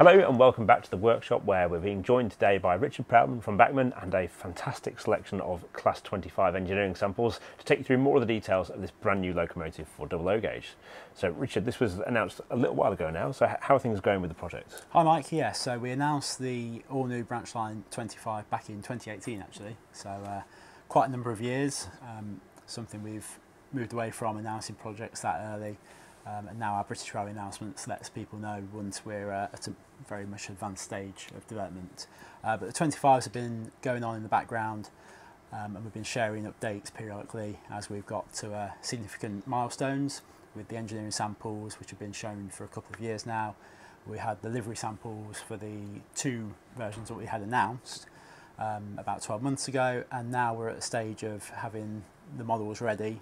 Hello and welcome back to the workshop, where we're being joined today by Richard Proudman from Bachmann and a fantastic selection of Class 25 engineering samples to take you through more of the details of this brand new locomotive for double O gauge. So Richard, this was announced a little while ago now, so how are things going with the project? Hi Mike, yeah, so we announced the all new branch line 25 back in 2018 actually, so quite a number of years, something we've moved away from announcing projects that early. And now our British Railway announcements lets people know once we're at a very much advanced stage of development. But the 25s have been going on in the background, and we've been sharing updates periodically as we've got to significant milestones with the engineering samples, which have been shown for a couple of years now. We had the livery samples for the two versions that we had announced about 12 months ago, and now we're at a stage of having the models ready.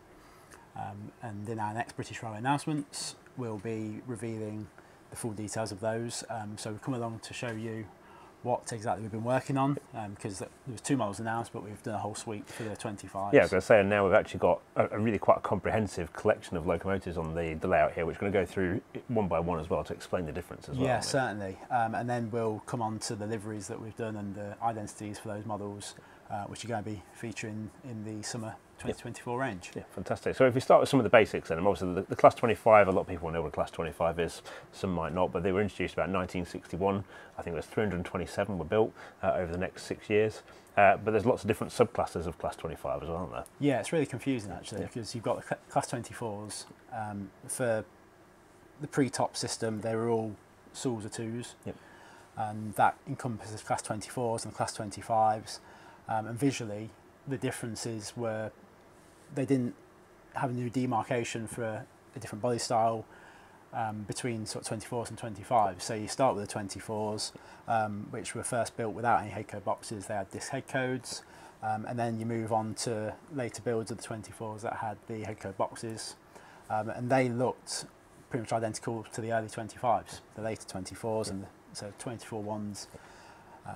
And in our next British Railway announcements, we'll be revealing the full details of those. So we've come along to show you what exactly we've been working on, because there was two models announced, but we've done a whole suite for the 25s. Yeah, I was going to say, and now we've actually got a really quite a comprehensive collection of locomotives on the layout here, which we're going to go through one by one as well to explain the difference as well. Yeah, certainly. And then we'll come on to the liveries that we've done and the identities for those models, which are going to be featuring in the summer 2024 range. Yeah, fantastic. So if we start with some of the basics then, and obviously the Class 25, a lot of people know what a Class 25 is, some might not, but they were introduced about 1961. I think there's 327 were built over the next 6 years. But there's lots of different subclasses of Class 25 as well, aren't there? Yeah, it's really confusing actually, because you've got the Class 24s. For the pre-top system, they were all Sulzer 2s, and that encompasses Class 24s and Class 25s. And visually, the differences were they didn't have a new demarcation for a different body style between sort of 24s and 25s. So you start with the 24s, which were first built without any head code boxes. They had disc head codes, and then you move on to later builds of the 24s that had the head code boxes, and they looked pretty much identical to the early 25s, the later 24s, and so 24 ones.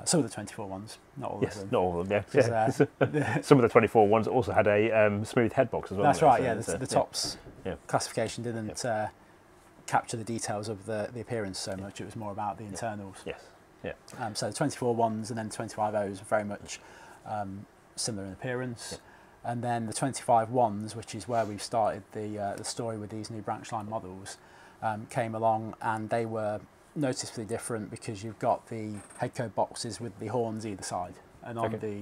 Some of the 24 ones, not all of them. Not all of them, yeah. Some of the 24 ones also had a smooth head box as well. That's right, so, yeah. The tops classification didn't capture the details of the appearance so much. It was more about the internals. Yes, yeah. So the 24 ones and then the 25 O's are very much similar in appearance. Yeah. And then the 25 ones, which is where we've started the story with these new branch line models, came along, and they were noticeably different because you've got the head code boxes with the horns either side, and on the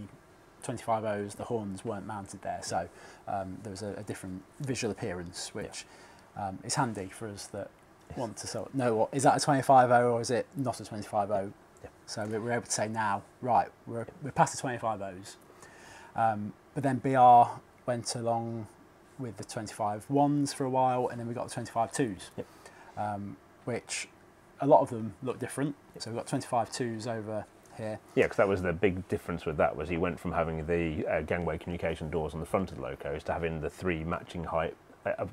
25Os the horns weren't mounted there, so there was a different visual appearance, which is handy for us that want to sort of know, what is that, a 25O or is it not a 25O? So we're able to say now, right, we're past the 25Os, but then BR went along with the 25 ones for a while, and then we got the 25 twos, which a lot of them look different. So we've got 25 twos over here. Yeah, because that was the big difference with that, was he went from having the gangway communication doors on the front of the locos to having the three matching height,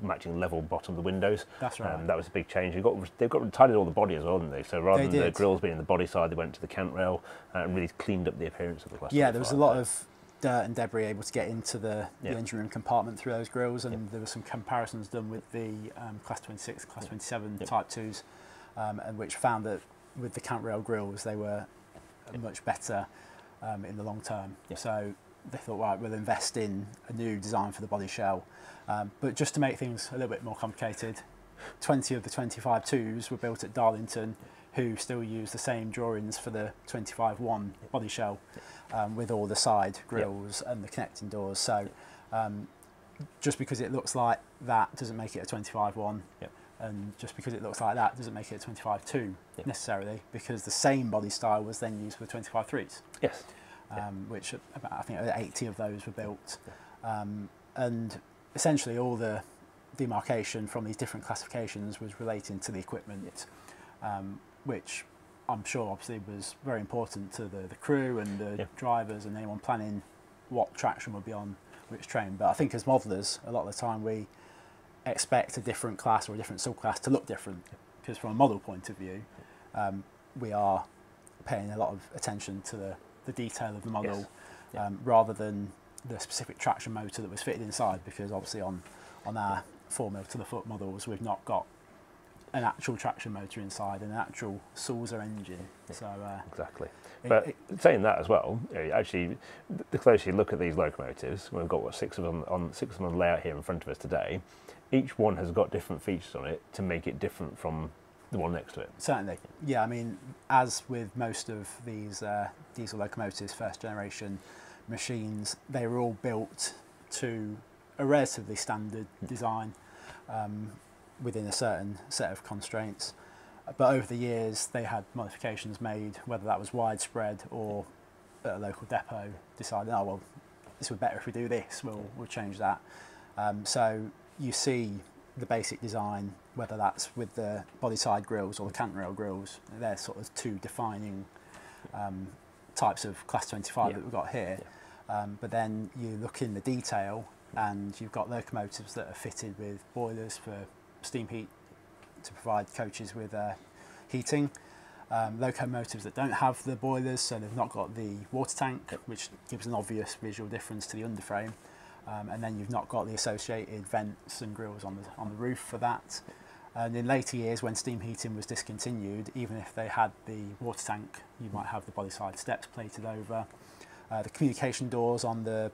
matching level bottom of the windows. That's right. That was a big change. They've got tidied all the body as well, haven't they? So rather than the grills being in the body side, they went to the cant rail and really cleaned up the appearance of the Class 25. There was a lot of dirt and debris able to get into the engine room compartment through those grills, and there were some comparisons done with the Class 26, Class 27 Type 2s. And which found that with the cant rail grills they were much better in the long term. So they thought, right, we'll invest in a new design for the body shell. But just to make things a little bit more complicated, 20 of the 25 twos were built at Darlington, who still use the same drawings for the 25-1 body shell, with all the side grills and the connecting doors. So just because it looks like that doesn't make it a 25-1. And just because it looks like that doesn't make it a 25-2 necessarily, because the same body style was then used for 25-3s. Yes. Which about, I think 80 of those were built. And essentially all the demarcation from these different classifications was relating to the equipment, which I'm sure obviously was very important to the crew and the drivers and anyone planning what traction would be on which train. But I think as modellers, a lot of the time we expect a different class or a different subclass to look different, because from a model point of view, we are paying a lot of attention to the detail of the model, rather than the specific traction motor that was fitted inside, because obviously on our 4mm to the foot models we've not got an actual traction motor inside and an actual Sulzer engine. So exactly. But saying that as well, actually, the closer you look at these locomotives, we've got six of them on the layout here in front of us today. Each one has got different features on it to make it different from the one next to it. Certainly, yeah. I mean, as with most of these diesel locomotives, first generation machines, they were all built to a relatively standard design within a certain set of constraints. But over the years, they had modifications made, whether that was widespread or at a local depot decided, oh well, this would be better if we do this. We'll change that. So you see the basic design, whether that's with the body side grills or the cant rail grills, they're sort of two defining types of Class 25 that we've got here. But then you look in the detail, and you've got locomotives that are fitted with boilers for steam heat to provide coaches with heating. Locomotives that don't have the boilers, so they've not got the water tank, which gives an obvious visual difference to the underframe. And then you've not got the associated vents and grills on the roof for that. And in later years, when steam heating was discontinued, even if they had the water tank, you might have the body side steps plated over. The communication doors on the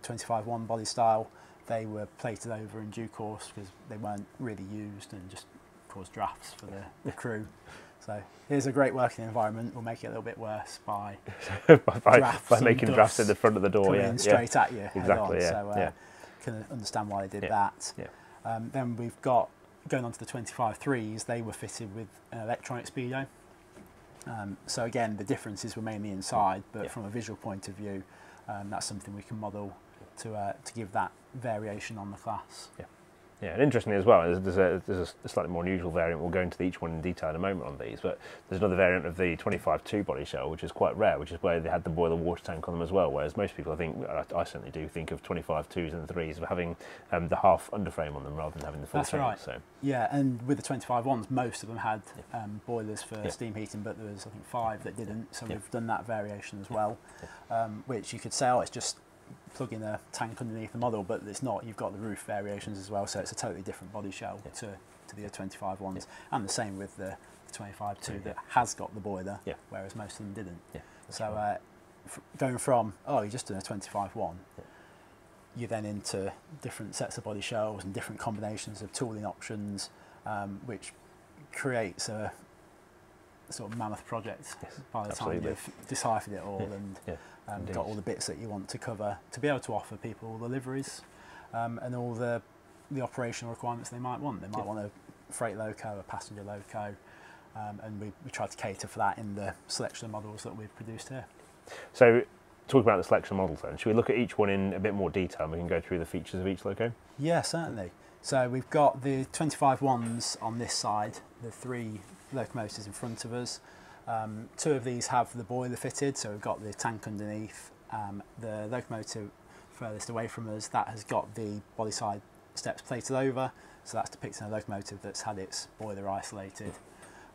25-1 body style, they were plated over in due course because they weren't really used and just caused drafts for the crew. So here's a great working environment. We'll make it a little bit worse by making drafts in the front of the door, straight at you. Exactly. So can understand why they did that. Then we've got, going on to the 25-3s, they were fitted with an electronic speedo. So again, the differences were mainly inside, but from a visual point of view, that's something we can model to give that variation on the class. Yeah, and interestingly as well, there's a slightly more unusual variant. We'll go into each one in detail in a moment on these, but there's another variant of the 25-2 body shell, which is quite rare, which is where they had the boiler water tank on them as well, whereas most people, I certainly do think of 25-2s and 3s of having the half underframe on them rather than having the full tank. Right. So. Yeah, and with the 25-1s, most of them had boilers for steam heating, but there was, I think, 5 that didn't, so we've done that variation as well, which you could say, oh, it's just plug in a tank underneath the model, but it's not. You've got the roof variations as well, so it's a totally different body shell to the 25-1s, and the same with the 25-2 that has got the boiler, whereas most of them didn't. So going from, oh, you're just doing a 25-1, you're then into different sets of body shells and different combinations of tooling options, which creates a sort of mammoth project by the time you've deciphered it all and got all the bits that you want to cover to be able to offer people all the liveries and all the operational requirements they might want. They might want a freight loco, a passenger loco, and we try to cater for that in the selection of models that we've produced here. So, talk about the selection of models then. Should we look at each one in a bit more detail and we can go through the features of each loco? Yeah, certainly. So we've got the 25-1s on this side, the 3 locomotives in front of us. 2 of these have the boiler fitted, so we've got the tank underneath. The locomotive furthest away from us, that has got the body side steps plated over, so that's depicting a locomotive that's had its boiler isolated.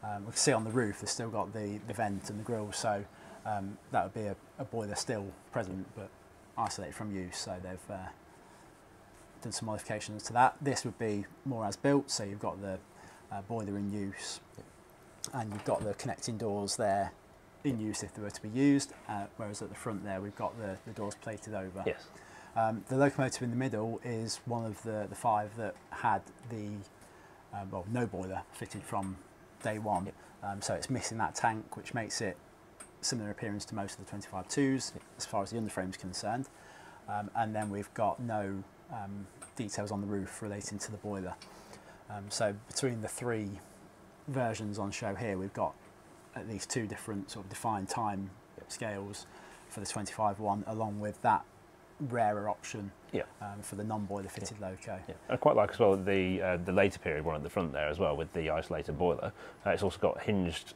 We can see on the roof there's still got the vent and the grill, so that would be a boiler still present but isolated from use, so they've done some modifications to that. This would be more as built, so you've got the boiler in use, and you've got the connecting doors there in use if they were to be used, whereas at the front there we've got the doors plated over. Yes. The locomotive in the middle is one of the 5 that had the no boiler fitted from day one, so it's missing that tank, which makes it similar appearance to most of the 25-2s as far as the underframe is concerned, and then we've got no details on the roof relating to the boiler. So between the 3 versions on show here, we've got at least 2 different sort of defined time scales for the 25-1, along with that rarer option for the non-boiler fitted loco. I quite like as well the later period one at the front there as well with the isolated boiler. It's also got hinged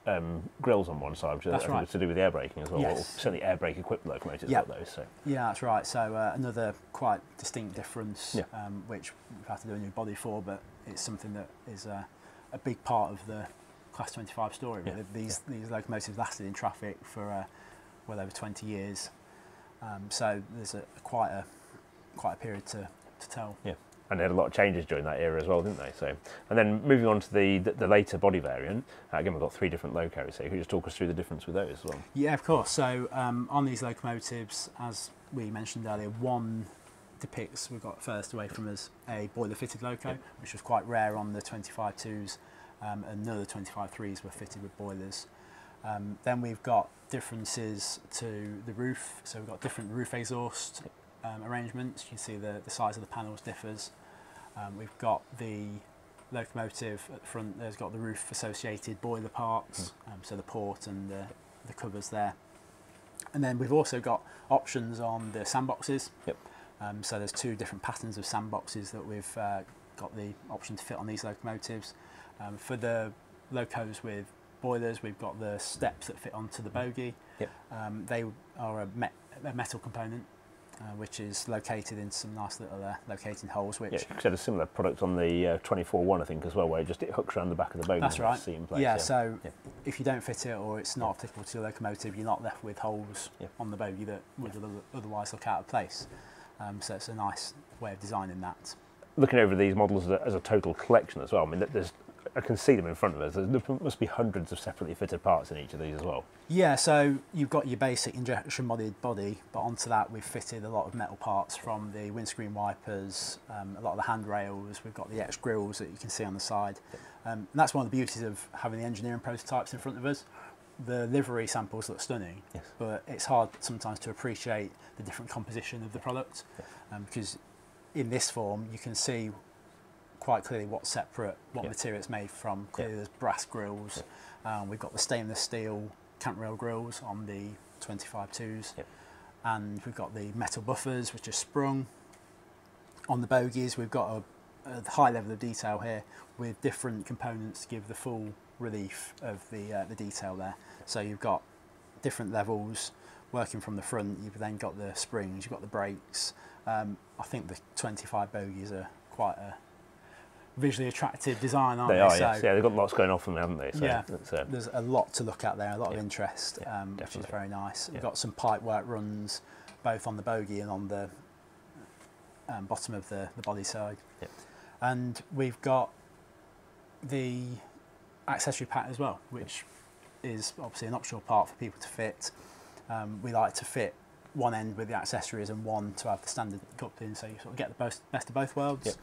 grills on one side, which I think is to do with the air braking as well. Yes. Or certainly air brake equipped locomotives got those. So. Yeah, that's right. So another quite distinct difference, which we've had to do a new body for, but it's something that is a big part of the Class 25 story. Really. These locomotives lasted in traffic for well over 20 years. So there's quite a period to tell. And they had a lot of changes during that era as well, didn't they? So, and then moving on to the later body variant, again we've got 3 different locos here. Could you just talk us through the difference with those as well? Yeah, of course. So on these locomotives, as we mentioned earlier, one depicts, we've got furthest away from us, a boiler fitted loco, which was quite rare on the 25.2s, and none of the 25.3s were fitted with boilers. Then we've got differences to the roof, so we've got different roof exhaust arrangements. You can see the size of the panels differs. We've got the locomotive at the front, there's got the roof associated boiler parts, so the port and the covers there. And then we've also got options on the sandboxes. So there's 2 different patterns of sandboxes that we've got the option to fit on these locomotives. For the locos with boilers, we've got the steps that fit onto the bogie. They are a metal component, which is located in some nice little locating holes. Which you had a similar product on the 24.1, I think, as well, where it hooks around the back of the bogie. That's right. See in place, yeah, so if you don't fit it or it's not applicable to your locomotive, you're not left with holes on the bogie that would otherwise look out of place. So it's a nice way of designing that. Looking over these models as a total collection as well, I mean, I can see them in front of us. There must be hundreds of separately fitted parts in each of these as well. Yeah, so you've got your basic injection molded body, but onto that we've fitted a lot of metal parts from the windscreen wipers, a lot of the handrails. We've got the X grills that you can see on the side. And that's one of the beauties of having the engineering prototypes in front of us. The livery samples look stunning, but it's hard sometimes to appreciate the different composition of the product, because in this form you can see quite clearly what's separate, what material it's made from. Clearly there's brass grills, we've got the stainless steel cant rail grills on the 25.2s, and we've got the metal buffers which are sprung. On the bogies we've got a high level of detail here with different components to give the full relief of the detail there. So you've got different levels working from the front, you've then got the springs, you've got the brakes. I think the 25 bogies are quite a visually attractive design, aren't they? They are, so, yes. Yeah, they've got lots going off them, haven't they? So there's a lot to look at there, a lot of interest, which is very nice. We've got some pipe work runs both on the bogie and on the bottom of the body side. And we've got the accessory pack as well, which is obviously an optional part for people to fit. We like to fit one end with the accessories and one to have the standard coupling, so you sort of get the best of both worlds.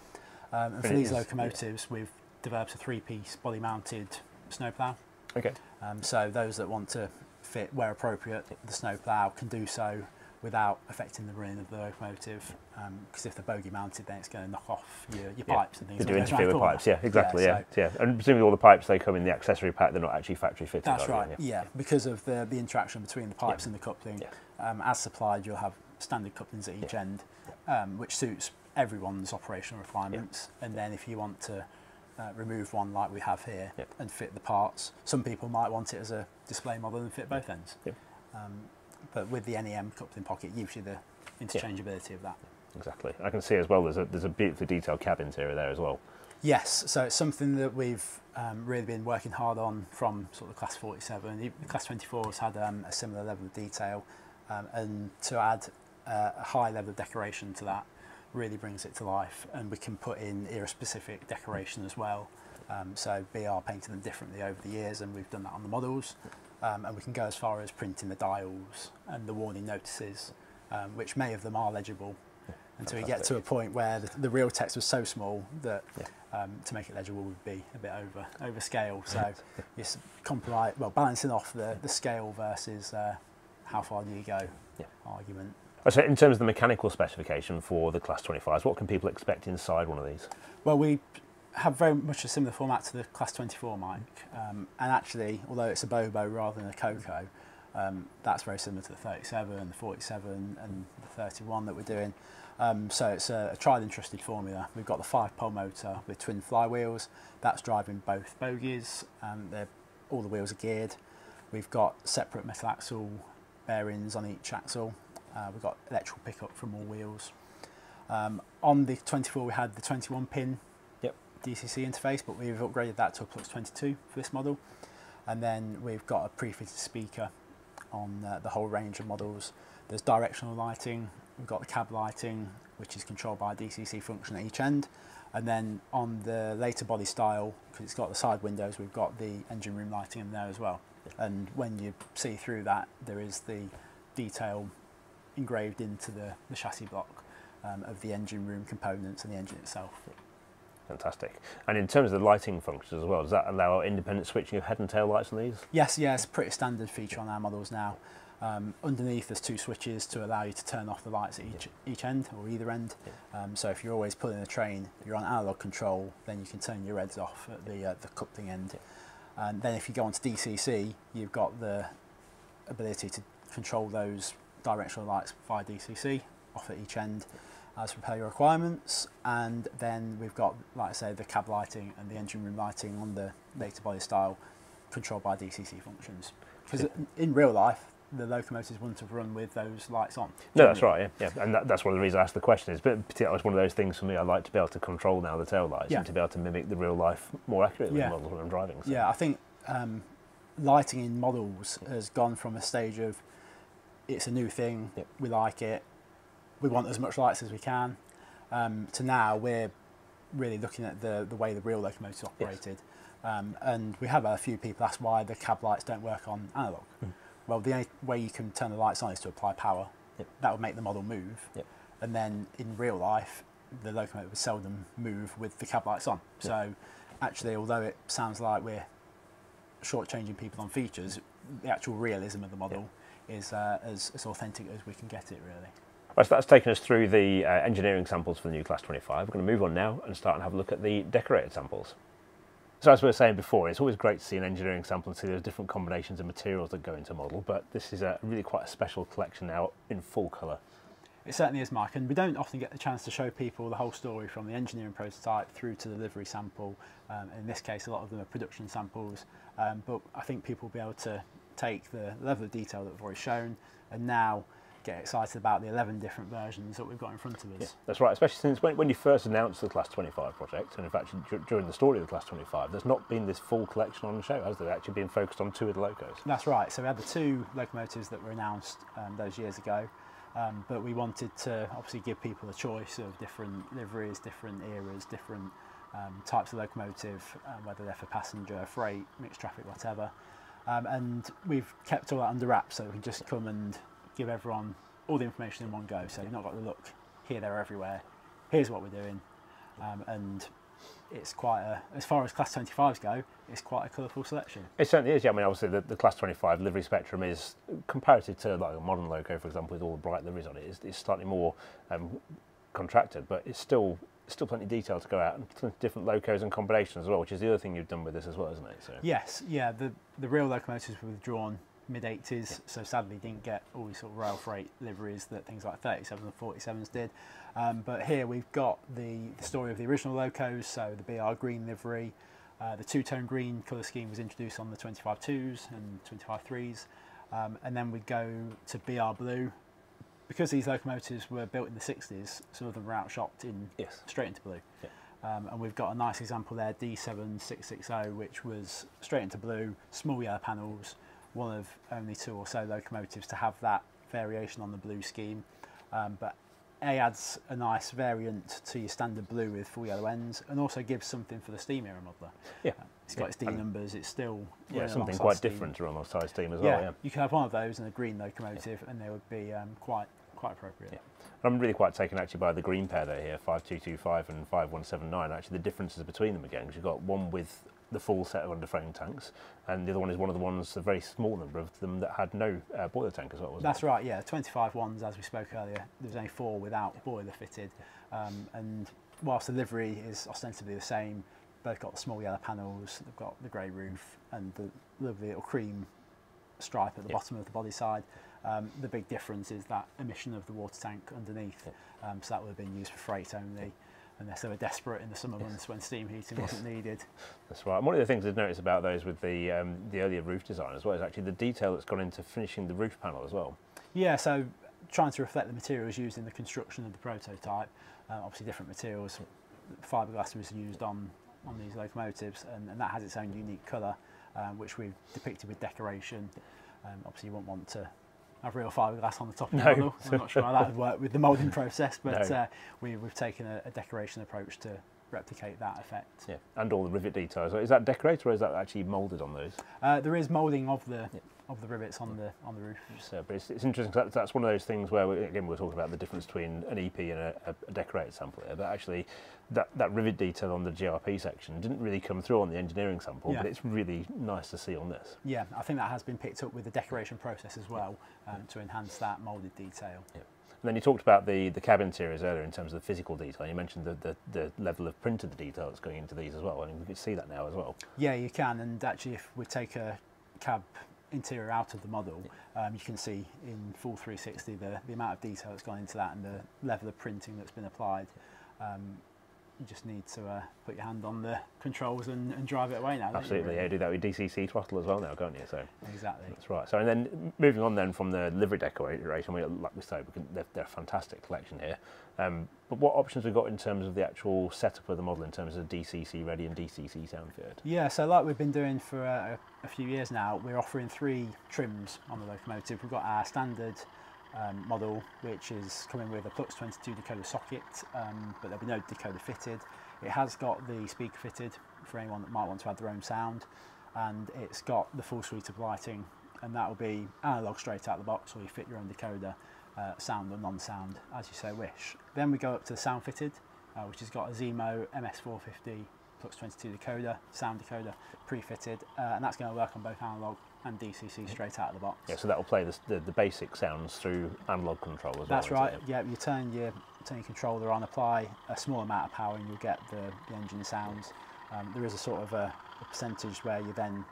And for these locomotives, we've developed a 3-piece body-mounted snowplough. So those that want to fit, where appropriate, the snowplough can do so without affecting the running of the locomotive, because if they're bogie mounted, then it's going to knock off your pipes and things. They do interfere with pipes, exactly, And presumably all the pipes, they come in the accessory pack, they're not actually factory fitted. That's right, because of the interaction between the pipes and the coupling. As supplied, you'll have standard couplings at each end, which suits everyone's operational requirements. And then if you want to remove one like we have here and fit the parts, some people might want it as a display model and fit both ends. But with the NEM coupling pocket, it gives you the interchangeability of that. Exactly. I can see as well there's a beautifully detailed cab interior there as well. Yes, so it's something that we've really been working hard on from sort of Class 47. The Class 24 has had a similar level of detail, and to add a high level of decoration to that really brings it to life. And we can put in era-specific decoration as well. So BR painted them differently over the years, and we've done that on the models. And we can go as far as printing the dials and the warning notices, which many of them are legible, until we get to a point where the real text was so small that to make it legible would be a bit over scale. So it's balancing off the scale versus how far do you go argument. So in terms of the mechanical specification for the Class 25s, what can people expect inside one of these? Well, we have very much a similar format to the Class 24 mic, and actually, although it's a Bobo rather than a Coco, that's very similar to the 37, the 47 and the 31 that we're doing. So it's a tried and trusted formula. We've got the 5-pole motor with twin flywheels. That's driving both bogies, and all the wheels are geared. We've got separate metal axle bearings on each axle. We've got electrical pickup from all wheels. On the 24 we had the 21-pin DCC interface, but we've upgraded that to a Plus 22 for this model. And then we've got a pre-fitted speaker on the whole range of models. There's directional lighting we've got the cab lighting, which is controlled by a DCC function at each end. And then on the later body style, because it's got the side windows, we've got the engine room lighting in there as well. And when you see through that, there is the detail engraved into the chassis block of the engine room components and the engine itself. Fantastic. And in terms of the lighting functions as well, does that allow independent switching of head and tail lights on these? Yes, it's a pretty standard feature on our models now. Underneath there's two switches to allow you to turn off the lights at each end or either end. So if you're always pulling a train, you're on analog control, then you can turn your reds off at the coupling end. And then if you go onto DCC, you've got the ability to control those directional lights via DCC off at each end as per your requirements. And then we've got, like I say, the cab lighting and the engine room lighting on the later body style controlled by DCC functions. Because in real life, the locomotives wouldn't have run with those lights on. No, that's right, yeah. And that's one of the reasons I asked the question. But particularly, it's one of those things for me, I like to be able to control now the tail lights and to be able to mimic the real life more accurately in models when I'm driving. So. Yeah, I think lighting in models has gone from a stage of it's a new thing, we like it, we want as much lights as we can, to now we're really looking at the way the real locomotives operated. And we have a few people ask why the cab lights don't work on analog. Well, the only way you can turn the lights on is to apply power. That would make the model move. And then in real life, the locomotive would seldom move with the cab lights on. So actually, although it sounds like we're shortchanging people on features, the actual realism of the model is as authentic as we can get it, really. Right, so that's taken us through the engineering samples for the new Class 25. We're going to move on now and start and have a look at the decorated samples. So as we were saying before, it's always great to see an engineering sample and see those different combinations of materials that go into a model, but this is really quite a special collection now in full colour. It certainly is, Mike, and we don't often get the chance to show people the whole story from the engineering prototype through to the delivery sample. In this case, a lot of them are production samples, but I think people will be able to take the level of detail that we've already shown and now get excited about the 11 different versions that we've got in front of us. Yeah, that's right, especially since when you first announced the Class 25 project, and in fact during the story of the Class 25, there's not been this full collection on the show, has there? Actually been focused on two of the locos. That's right, so we had the two locomotives that were announced those years ago, but we wanted to obviously give people a choice of different liveries, different eras, different types of locomotive, whether they're for passenger, freight, mixed traffic, whatever. And we've kept all that under wraps so we can just come and give everyone all the information in one go, so you've not got to look here, there, everywhere. Here's what we're doing, and it's quite as far as Class 25s go, it's quite a colourful selection. It certainly is, yeah. I mean, obviously the Class 25 livery spectrum is, comparative to like a modern loco, for example, with all the bright liveries on it, is slightly more contracted, but it's still plenty of detail to go out, and different locos and combinations as well, which is the other thing you've done with this as well, isn't it? So. Yes, yeah, the real locomotives were withdrawn mid-80s, so sadly didn't get all these sort of rail freight liveries that things like 37s and 47s did. But here we've got the story of the original locos, so the BR green livery, the two-tone green colour scheme was introduced on the 25-2s and 25-3s, and then we go to BR blue. Because these locomotives were built in the 60s, some of them were outshopped straight into blue. And we've got a nice example there, D7660, which was straight into blue, small yellow panels, one of only two or so locomotives to have that variation on the blue scheme. But A adds a nice variant to your standard blue with full yellow ends, and also gives something for the steam era modeler. It's got its D numbers, it's still something quite different to run on size steam as well. You could have one of those and a green locomotive, and they would be quite appropriate. I'm really quite taken actually by the green pair there here, 5225 and 5179. Actually, the differences between them again, because you've got one with the full set of underframe tanks, and the other one is one of the ones, a very small number of them, that had no boiler tank as well, wasn't it? That's right, yeah. 25 ones, as we spoke earlier, there's only 4 without boiler fitted. And whilst the livery is ostensibly the same, both got the small yellow panels, they've got the grey roof, and the lovely little cream stripe at the bottom of the body side. The big difference is that emission of the water tank underneath, so that would have been used for freight only, unless they were desperate in the summer months when steam heating wasn't needed. That's right. And one of the things I've noticed about those with the earlier roof design as well is actually the detail that's gone into finishing the roof panel as well. Yeah, so trying to reflect the materials used in the construction of the prototype, obviously different materials, fiberglass was used on these locomotives, and that has its own unique colour, which we've depicted with decoration. Obviously you won't want to have real fiberglass on the top of the No. model. I'm not sure how that would work with the moulding process, but No. we've taken a decoration approach to replicate that effect. Yeah, and all the rivet details. Is that decorated or is that actually moulded on those? There is moulding of the rivets on the roof. So, but it's interesting. 'Cause that's one of those things where we're talking about the difference between an EP and a decorated sample here. But actually, that rivet detail on the GRP section didn't really come through on the engineering sample, but it's really nice to see on this. Yeah, I think that has been picked up with the decoration process as well, to enhance that moulded detail. Yeah. And then you talked about the cab interiors earlier in terms of the physical detail. You mentioned the level of printed detail that's going into these as well. I mean, we can see that now as well. Yeah, you can. And actually, if we take a cab interior out of the model, you can see in full 360 the amount of detail that's gone into that and the level of printing that's been applied. You just need to put your hand on the controls and drive it away now. Absolutely, yeah, do that with DCC throttle as well now, can't you? So exactly. That's right. So and then moving on then from the livery decoration, like we say, they're a fantastic collection here. But what options have we got in terms of the actual setup of the model in terms of DCC ready and DCC sound fit? Yeah, so like we've been doing for a few years now, we're offering 3 trims on the locomotive. We've got our standard model, which is coming with a Plux 22 decoder socket, but there'll be no decoder fitted. It has got the speaker fitted for anyone that might want to add their own sound, and it's got the full suite of lighting, and that will be analog straight out the box, or you fit your own decoder, sound or non-sound, as you so wish. Then we go up to the sound fitted, which has got a Zemo MS450 Plux 22 decoder, sound decoder, pre-fitted, and that's going to work on both analog and DCC straight out of the box. Yeah, so that will play the basic sounds through analog control as well. That's right. Yeah, you turn your controller on, apply a small amount of power, and you'll get the engine sounds. There is a sort of a percentage where you then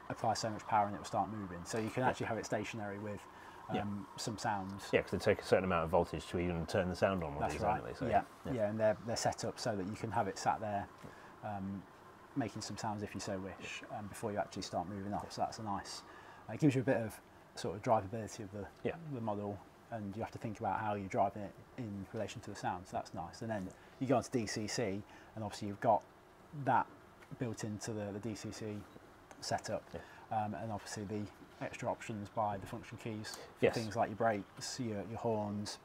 apply so much power and it will start moving. So you can actually have it stationary with some sounds. Yeah, because they take a certain amount of voltage to even turn the sound on. That's these, right. They? So, yeah, and they're set up so that you can have it sat there. Making some sounds if you so wish, before you actually start moving up. So that's a nice. It gives you a bit of sort of drivability of the model, and you have to think about how you're driving it in relation to the sound. So that's nice. And then you go onto DCC, and obviously you've got that built into the DCC setup, and obviously the extra options by the function keys for things like your brakes, your horns,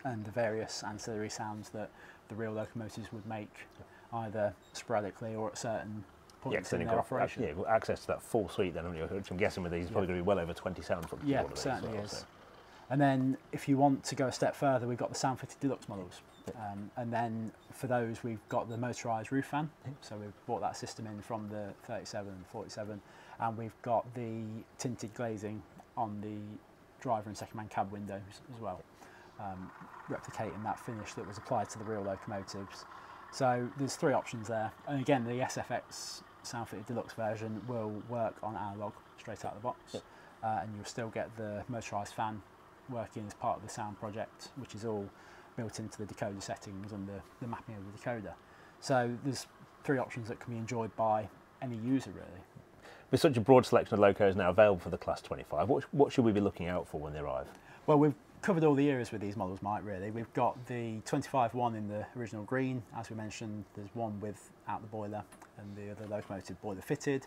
and the various ancillary sounds that the real locomotives would make. Either sporadically or at certain points in their operation. Yeah, access to that full suite then, which I'm guessing with these is probably going to be well over 20 sound functions. Yeah, it certainly is. So. And then if you want to go a step further, we've got the sound fitted deluxe models. And then for those, we've got the motorised roof fan. So we've brought that system in from the 37 and 47. And we've got the tinted glazing on the driver and second man cab windows as well, replicating that finish that was applied to the real locomotives. So there's 3 options there, and again the SFX sound fitted deluxe version will work on analog straight out of the box, and you'll still get the motorised fan working as part of the sound project, which is all built into the decoder settings and the mapping of the decoder. So there's 3 options that can be enjoyed by any user really. With such a broad selection of locos now available for the Class 25, what should we be looking out for when they arrive? Well, we've covered all the areas with these models, Mike, really. We've got the 25-1 in the original green. As we mentioned, there's one without the boiler and the other locomotive boiler fitted.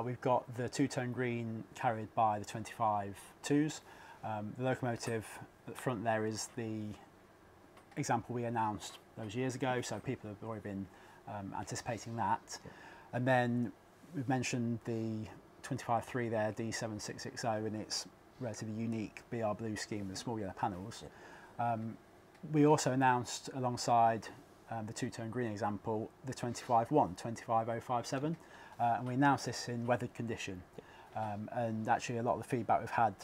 We've got the 2-tone green carried by the 25-2s. The locomotive at the front there is the example we announced those years ago, so people have already been anticipating that. And then we've mentioned the 25-3 there, D7660, and its relatively unique BR blue scheme with small yellow panels. We also announced alongside the 2-tone green example the 25-1, 25057, and we announced this in weathered condition. And actually a lot of the feedback we've had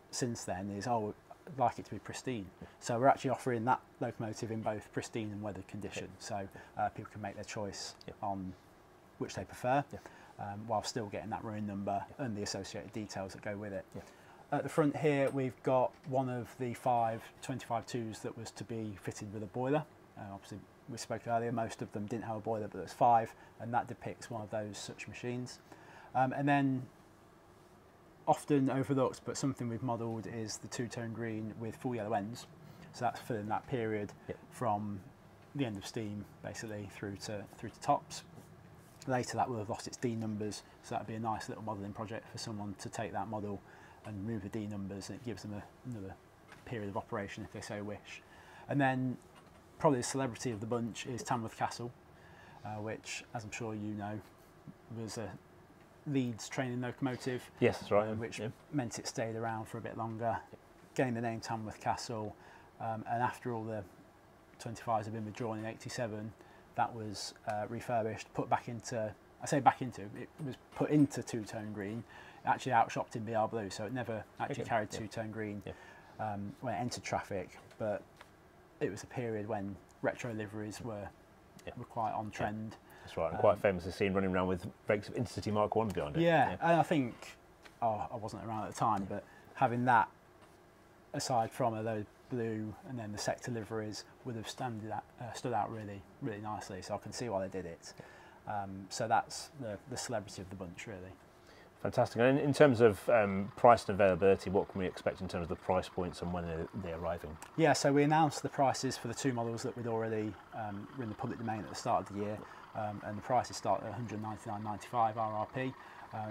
since then is, oh, I'd like it to be pristine. So we're actually offering that locomotive in both pristine and weathered condition, so people can make their choice on which they prefer, while still getting that running number and the associated details that go with it. At the front here, we've got one of the 5 25-2s that was to be fitted with a boiler. Obviously, we spoke earlier, most of them didn't have a boiler, but there's 5, and that depicts one of those such machines. And then, often overlooked, but something we've modelled, is the 2-tone green with full yellow ends. So that's filling that period from the end of steam, basically, through to tops. Later, that will have lost its D numbers, so that'd be a nice little modelling project for someone to take that model and remove the D numbers, and it gives them another period of operation if they so wish. And then probably the celebrity of the bunch is Tamworth Castle, which, as I'm sure you know, was a Leeds training locomotive. Yes, that's right. Which meant it stayed around for a bit longer, getting the name Tamworth Castle. And after all the 25s had been withdrawn in '87, that was refurbished, put back into, I say back into, it was put into two-tone green. It actually outshopped in BR blue, so it never actually carried two-tone green when it entered traffic. But it was a period when retro liveries were quite on trend. That's right, and quite famously seen running around with brakes of Intercity Mark 1 behind it. Yeah, and I think, I wasn't around at the time, but having that, aside from those blue and then the sector liveries, would have stood out really, really nicely. So I can see why they did it. So that's the celebrity of the bunch, really. Fantastic. And in terms of price and availability, what can we expect in terms of the price points and when they're arriving? Yeah, so we announced the prices for the two models that we'd already were in the public domain at the start of the year, and the prices start at £199.95 RRP.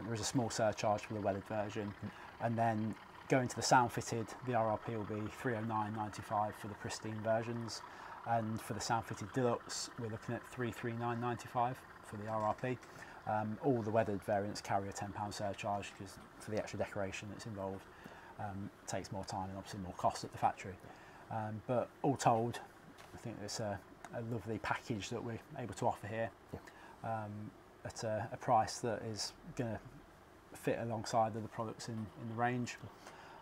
There is a small surcharge for the weathered version, and then going to the sound fitted, the RRP will be £309.95 for the pristine versions, and for the sound fitted deluxe, we're looking at £339.95 for the RRP. All the weathered variants carry a £10 surcharge because for the extra decoration that's involved, takes more time and obviously more cost at the factory. But all told, I think it's a lovely package that we're able to offer here at a price that is going to fit alongside of the products in the range,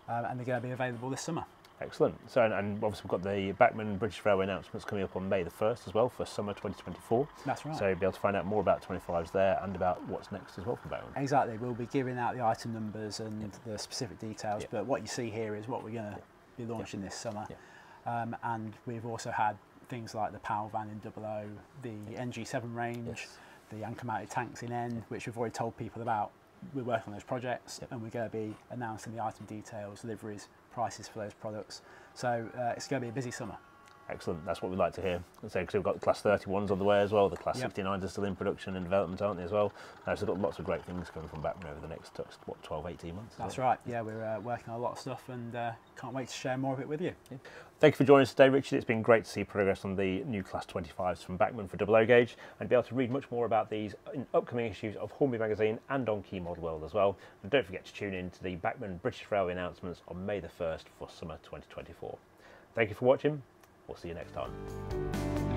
and they're going to be available this summer. Excellent. So, and obviously we've got the Bachmann British Railway announcements coming up on May the 1st as well for summer 2024. That's right. So you'll be able to find out more about 25s there and about what's next as well from Bachmann. Exactly. We'll be giving out the item numbers and the specific details, but what you see here is what we're going to be launching this summer. And we've also had things like the Powell van in 00, the NG7 range, the anchor mounted tanks in N, which we've already told people about. We're working on those projects, and we're going to be announcing the item details, liveries, prices for those products. So it's going to be a busy summer. Excellent. That's what we'd like to hear. Because we've got the Class 31s on the way as well. The Class 69s are still in production and development, aren't they, as well? So we've got lots of great things coming from Bachmann over the next, 12, 18 months? That's right. Yeah, we're working on a lot of stuff and can't wait to share more of it with you. Thank you for joining us today, Richard. It's been great to see progress on the new Class 25s from Bachmann for 00 gauge and be able to read much more about these in upcoming issues of Hornby magazine and on Key Model World as well. And don't forget to tune in to the Bachmann British Railway announcements on May the 1st for summer 2024. Thank you for watching. We'll see you next time.